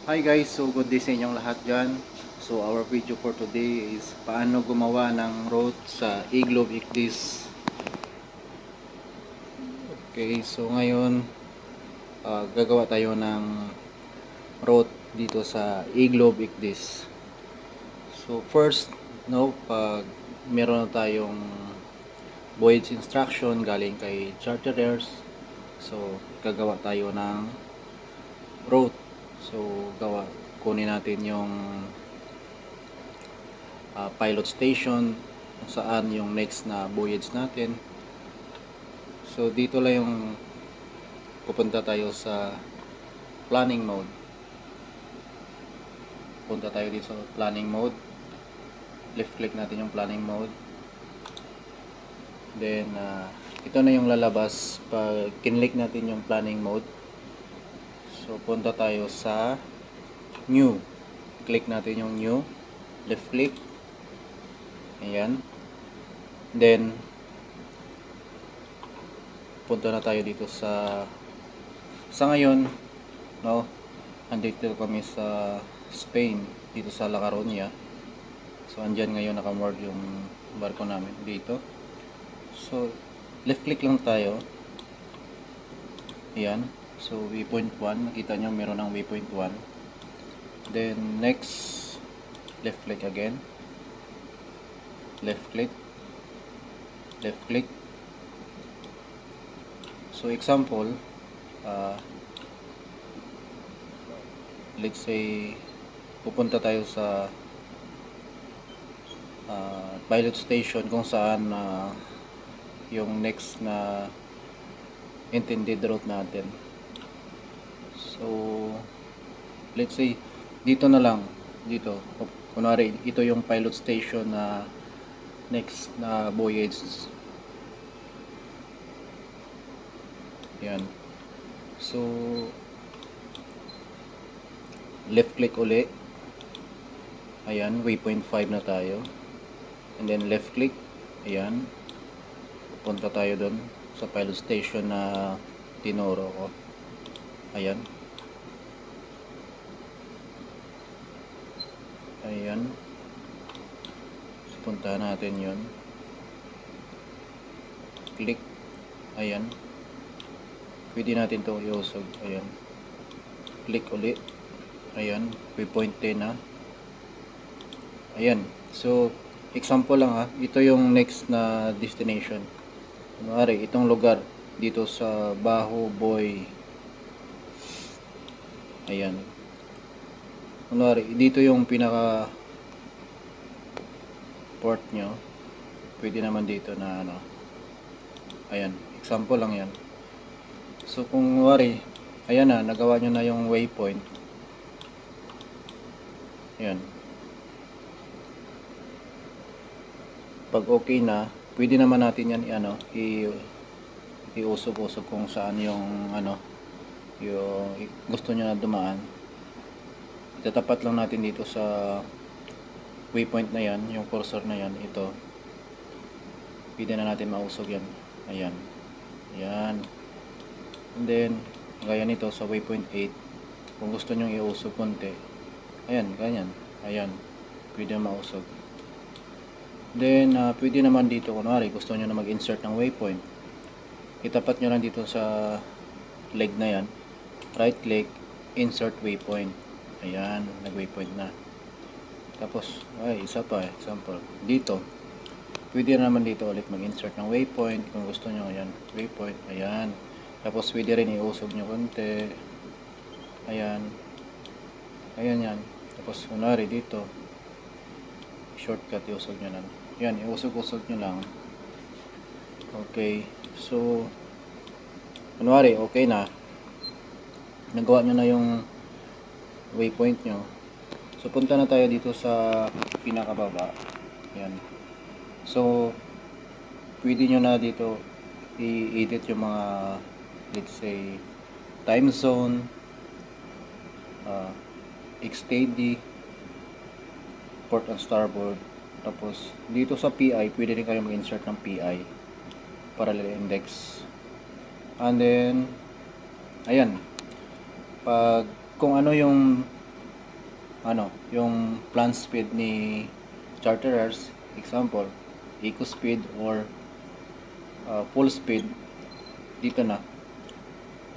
Hi guys, so good day sa inyong lahat dyan. So our video for today is paano gumawa ng route sa Igloo Ictis. Okay, so ngayon gagawa tayo ng route dito sa Igloo Ictis. So first, pag meron na tayong voyage instruction galing kay charterers, so gagawa tayo ng route. So kunin natin yung pilot station kung saan yung next na voyage natin. So dito lang yung pupunta tayo sa planning mode. Punta tayo dito sa planning mode. Left click natin yung planning mode. Then ito na yung lalabas pag kinlik natin yung planning mode. So punta tayo sa new. Click natin yung new. Left click. Ayan. Then punta na tayo dito sa ngayon, andito kami sa Spain, dito sa La Coruña. So andyan ngayon nakamoored yung barko namin dito. So left click lang tayo. Ayan. So waypoint 1, nakita nyo meron ng waypoint 1. Then next, left click again. Left click. Left click. So example, let's say pupunta tayo sa pilot station kung saan yung next na intended route natin. So let's say dito na lang, dito kunwari ito yung pilot station na next na voyage. Yan. So left click uli. Ayan, waypoint 5 na tayo. And then left click. Ayan. Punta tayo doon sa pilot station na tinuro ko. Ayan. Ayan. Punta natin yun. Click. Ayan. Pwede natin to iusog. Ayan. Click ulit. Ayan. Waypoint 10 na. Ayan. So, example lang ito yung next na destination. Kunwari, itong lugar dito sa Baho Boy. Ayan. Kunwari, dito yung pinaka port nyo. Pwede naman dito na ayan. Example lang yan. So, kung kunwari, ayan na, nagawa nyo na yung waypoint. Ayan. Pag okay na, pwede naman natin yan iusog-usog kung saan yung yung gusto nyo na dumaan. Itatapat lang natin dito sa waypoint na yan, yung cursor na yan, ito. Pwede na natin mausog yan. Ayan. Ayan. And then, gaya nito sa waypoint 8, kung gusto nyo iusog konti, ayan, ganyan. Ayan. Pwede na mausog. Then, pwede naman dito, kunwari, gusto nyo na mag-insert ng waypoint. Itapat nyo lang dito sa leg na yan. Right click, insert waypoint. Ayan, nag-waypoint na. Tapos, isa pa, example. Dito, pwede naman dito ulit mag-insert ng waypoint. Kung gusto nyo, ayan, waypoint. Ayan. Tapos, pwede rin iusog nyo konti. Ayan. Ayan yan. Tapos, kunwari dito, shortcut, iusog nyo lang. Yan, iusog-usog nyo lang. Okay. So, kunwari, okay na. Nagawa nyo na yung waypoint nyo. So, punta na tayo dito sa pinakababa. Yan. So, pwede nyo na dito i-edit yung mga, let's say, time zone, XTD, port and starboard. Tapos dito sa PI, pwede rin kayo mag-insert ng PI, parallel index. And then ayan, pag kung ano yung yung plan speed ni charterers, example, eco speed or full speed, dito na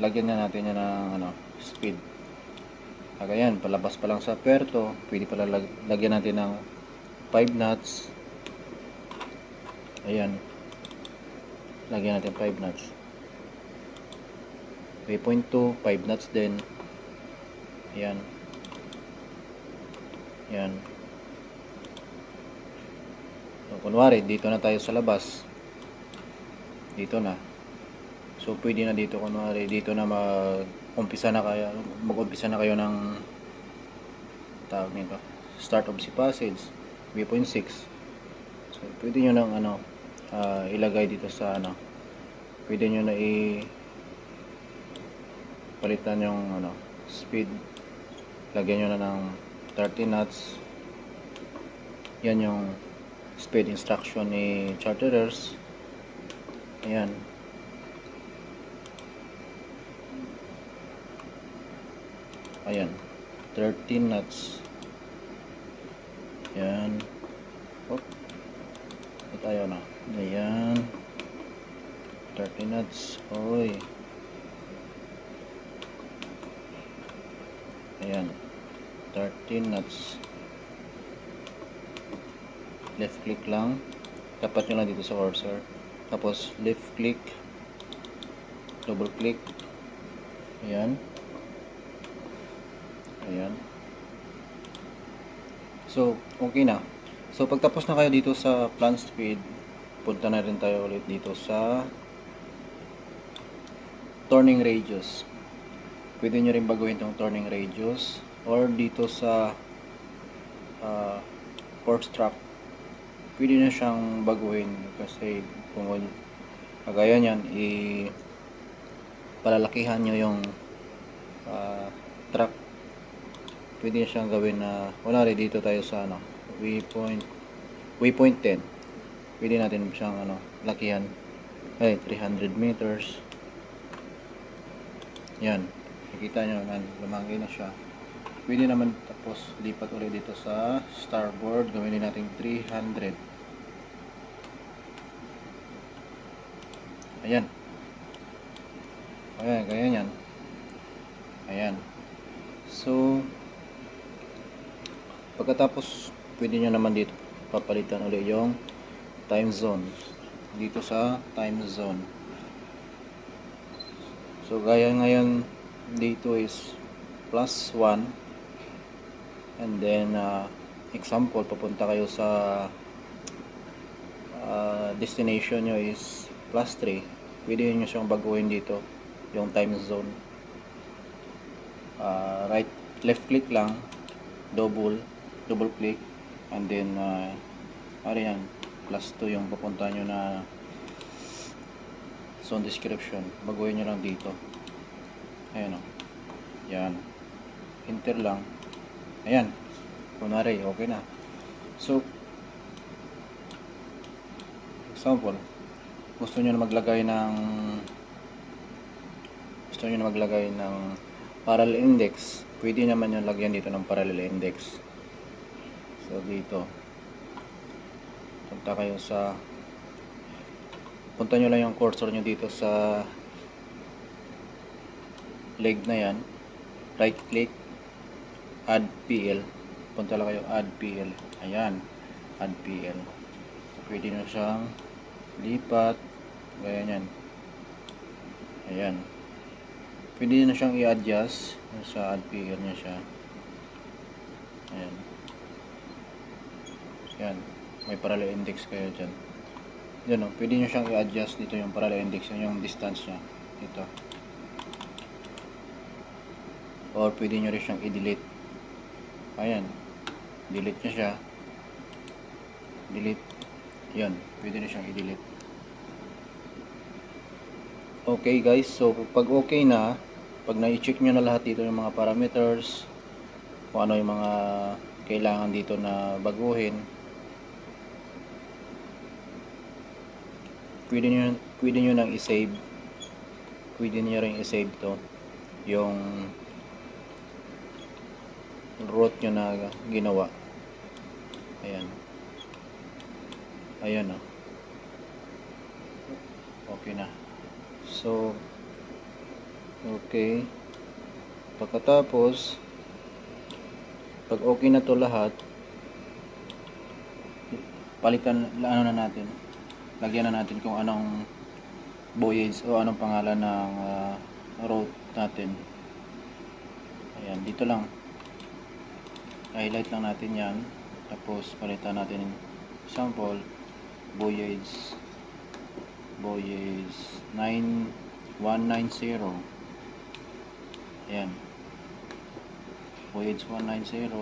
lagyan na natin yan ng speed. Ayan, palabas pa lang sa puerto, pwede pala lagyan natin ng 5 knots. Ayan, lagyan natin 5 knots. Waypoint 2, 5 knots din. Ayan. Ayan. So, kunwari, dito na tayo sa labas. Dito na. So, pwede na dito, kunwari, dito na mag-umpisa na kayo ng tawag nito, start of sea passage, waypoint 6. So, pwede nyo nang ilagay dito sa pwede nyo na palitan yung speed, lagyan nyo na ng 30 knots. Yan yung speed instruction ni charterers. Ayan. Ayan, 13 knots. Ayan. Oh, ito tayo na. Ayan, 30 knots. Oy. Ayan, 13 knots. Left click lang, tapat nyo lang dito sa cursor, tapos left click, double click. Ayan. Ayan. So, okay na. So, pagtapos na kayo dito sa plan speed, punta na rin tayo ulit dito sa turning radius. Pwede nyo rin baguhin itong turning radius, or dito sa course track, pwede na siyang baguhin kasi kung kagaya nyan, palalakihan nyo yung track. Pwede na siyang gawin na kunwari dito tayo sa waypoint 10. Pwede natin siyang lakihan. 300 meters. Yan. Nakita nyo man, lumaki na siya. Pwede naman tapos lipat ulit dito sa starboard. Gawin din natin 300. Ayan. Ayan, kaya yan. Ayan. So, pagkatapos, pwede nyo naman dito papalitan ulit yung time zone. Dito sa time zone. So, gaya ngayon dito is +1. And then, example, papunta kayo sa destination nyo is +3. Pwede nyo siyang baguhin dito yung time zone. Left click lang, double click, and then yan, +2 yung papunta nyo na zone description. Baguhin nyo lang dito. Ayan o. Yan. Enter lang. Ayan. Kunwari, okay na. So, example, gusto nyo na maglagay ng parallel index. Pwede naman yung lagyan dito ng parallel index. So, dito. Punta nyo lang yung cursor nyo dito sa leg na yan. Right click, add PL. Punta lang kayo, add PL. Ayan, add PL. So, pwede nyo siyang lipat. Gaya nyan. Ayan. Pwede nyo siyang i-adjust sa add PL nyo siya. Ayan. Ayan. May parallel index kayo dyan. Yan o. Pwede nyo siyang i-adjust dito yung parallel index, yung distance nya. Ito. Or pwede nyo rin siyang i-delete. Ayan. Delete nyo siya. Delete. Yan. Pwede nyo siyang i-delete. Okay guys. So, pag okay na, pag na-check nyo na lahat dito yung mga parameters, kung ano yung mga kailangan dito na baguhin, pwede nyo nang i-save. Pwede nyo rin i-save to yung route nyo na ginawa. Ayan. Ayan o. Okay na. So, okay. Pagkatapos, pag okay na to lahat, palitan, ano na natin, lagyan na natin kung anong voyage o anong pangalan ng route natin. Ayan, dito lang. Highlight lang natin yan. Tapos, palitan natin example, voyage 9190. Ayan. Voyage 190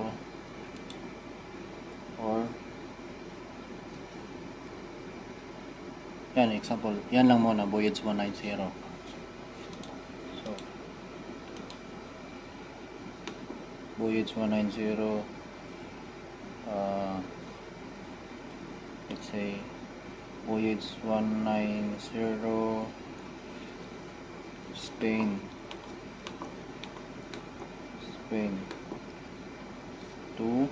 or yan, example, yan lang muna, voyage 190. So, voyage 190, let's say voyage 190 Spain to,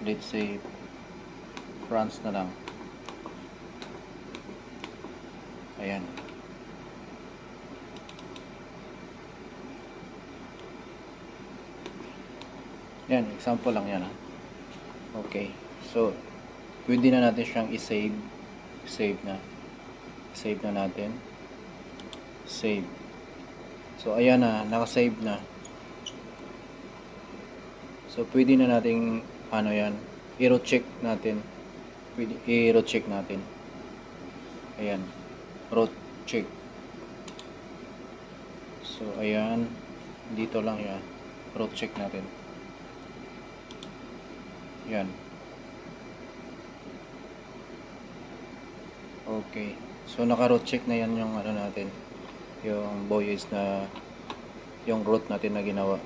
let's say, France na lang. Ayan. Yan, example lang yan. Okay. So, pwede na natin siyang i-save. Save na natin. Save. So, ayan na. Naka-save na. So, pwede na nating ano yan. I-route-check natin. Pwede i-route-check natin. Ayan. Route check. So, ayan. Dito lang yan. Route check natin. Yan. Okay. So, naka-route check na yan yung ano natin. Yung voyage na yung route natin na ginawa.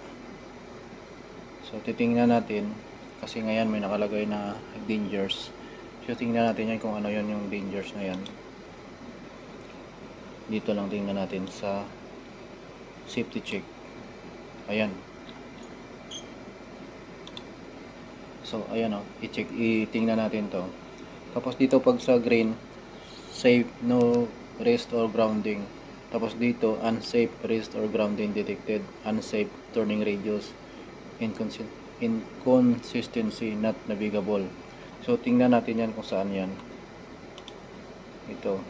So, titingnan natin kasi ngayon may nakalagay na dangers. So, tingnan natin yan kung ano yun yung dangers na yan. Dito lang tingnan natin sa safety check. Ayan. So, ayan o. Itingnan natin to. Tapos dito pag sa green, safe, no rest or grounding. Tapos dito, unsafe rest or grounding detected. Unsafe turning radius. Inconsistency not navigable. So, tingnan natin yan kung saan yan. Ito.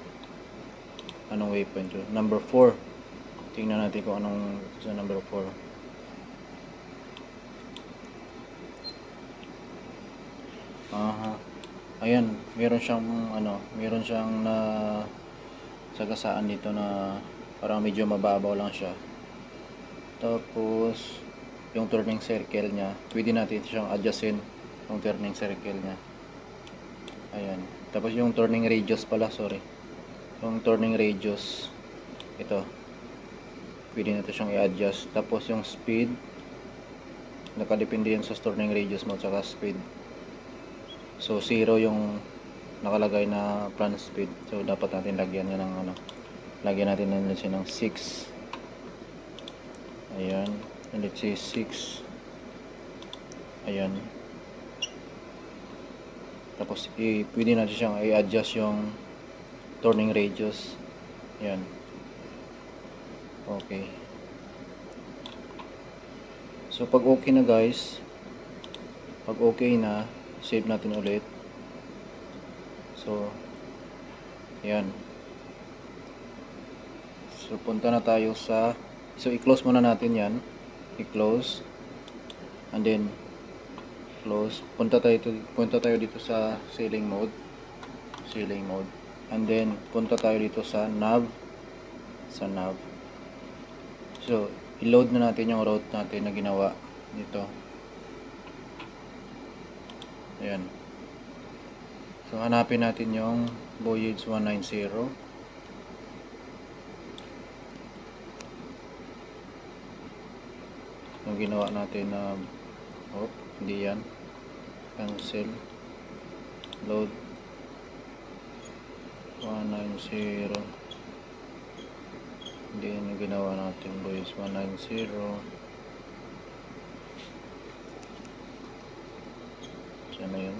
Anong waypoint yun? Number 4. Tingnan natin kung anong sa number 4. Aha. Ayan, meron siyang na sagasaan dito na parang medyo mababaw lang siya. Tapos yung turning circle niya, pwede natin siyang adjustin yung turning circle niya. Ayan. Tapos yung turning radius pala, sorry. Yung turning radius, ito. Pwede natin siyang i-adjust. Tapos yung speed, nakadepende yan sa turning radius mo at speed. So 0 yung nakalagay na front speed. So dapat natin lagyan niya ng lagyan natin ng 6. Ayan. Let's say 6. Ayan. Tapos pwede natin siyang i-adjust yung turning radius. Ayan. Okay. So pag okay na guys, pag okay na, save natin ulit. So ayan. So punta na tayo sa, so i-close muna natin yan. I-close and then close. Punta tayo dito sa sailing mode and then punta tayo dito sa nav. So i-load na natin yung route natin na ginawa dito. Ayan. So hanapin natin yung voyage 190. Yung ginawa natin na hindi yan. Cancel. Load 190. Hindi yan yung ginawa natin. Voyage 190. Sana yun.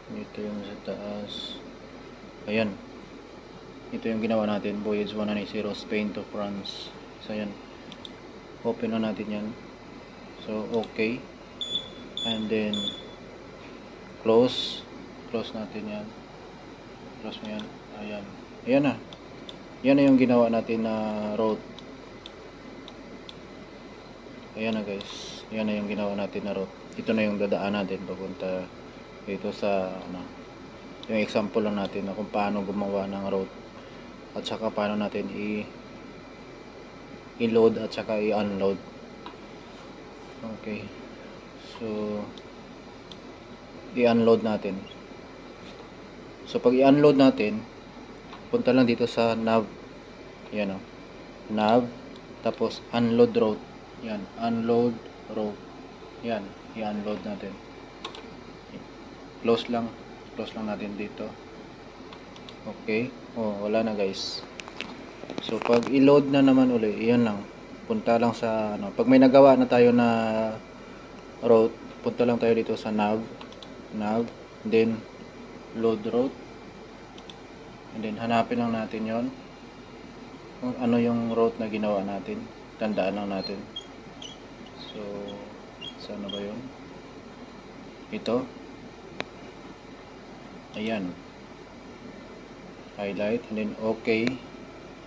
Ito yung sa taas. Ayan. Ito yung ginawa natin. Voyage 1980 Spain to France. So yan. Open na natin yan. So okay. And then close. Close natin yan. Close mo yan. Ayan. Ayan na. Yan na yung ginawa natin na route. Ayan na guys. Yan na yung ginawa natin na route. Ito na yung dadaan natin papunta dito sa ano, yung example lang natin na kung paano gumawa ng route at saka paano natin i-load at saka i-unload. Okay. So i-unload natin. So pag i-unload natin, punta lang dito sa nav. Yan o. Nav. Tapos unload route. Yan. Unload route. Yan. I-unload natin. Close lang. Close lang natin dito. Okay. Oh, wala na guys. So pag i-load na naman uli, yan lang. Punta lang sa ano, pag may nagawa na tayo na route, punta lang tayo dito sa nav. Nav. Then load route. And then hanapin lang natin 'yon. Kung ano yung route na ginawa natin. Tandaan lang natin. So saan ba 'yon? Ito. Ayan. Highlight and then okay.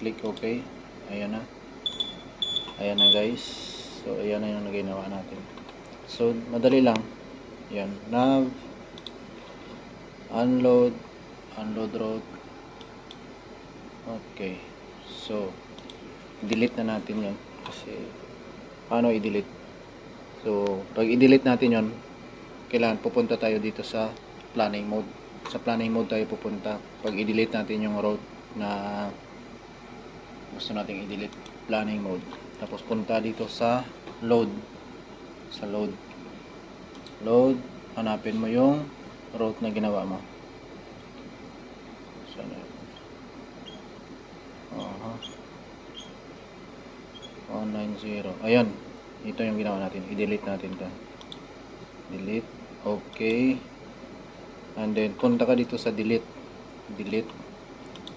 Click okay. Ayan na. Ayan na guys. So ayan na yung ginawa natin. So madali lang. Ayan. Nav. Unload. Unload route. Okay. So delete na natin yon kasi paano i-delete? So pag i-delete natin yon, kailangan pupunta tayo dito sa planning mode. Sa planning mode tayo pupunta pag i-delete natin yung route na gusto nating i-delete. Planning mode. Tapos punta dito sa load. Sa load. Load. Hanapin mo yung route na ginawa mo. Sana. 190. Ayan. Ito yung ginawa natin. I-delete natin ito. Delete. Okay. And then punta ka dito sa delete. Delete.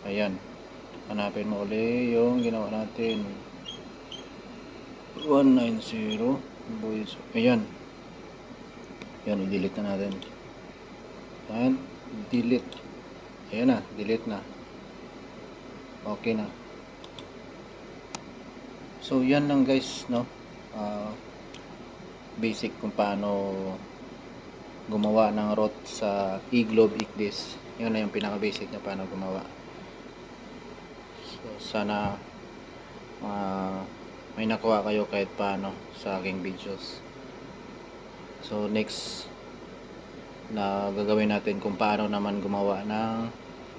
Ayan. Hanapin mo uli yung ginawa natin. 190. Boys. Ayan. Ayan. I-delete na natin. And delete. Ayan na. Delete na. Okay na. So yan lang guys, no? Basic kung paano gumawa ng route sa eGlobe ICDIS. Yun na yung pinaka basic na paano gumawa. So sana may nakuha kayo kahit paano sa aking videos. So next na gagawin natin kung paano naman gumawa ng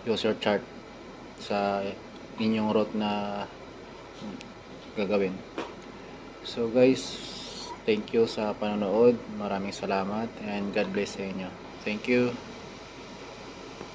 user chart sa inyong route na gagawin. So guys, thank you sa panonood. Maraming salamat and God bless sa inyo. Thank you.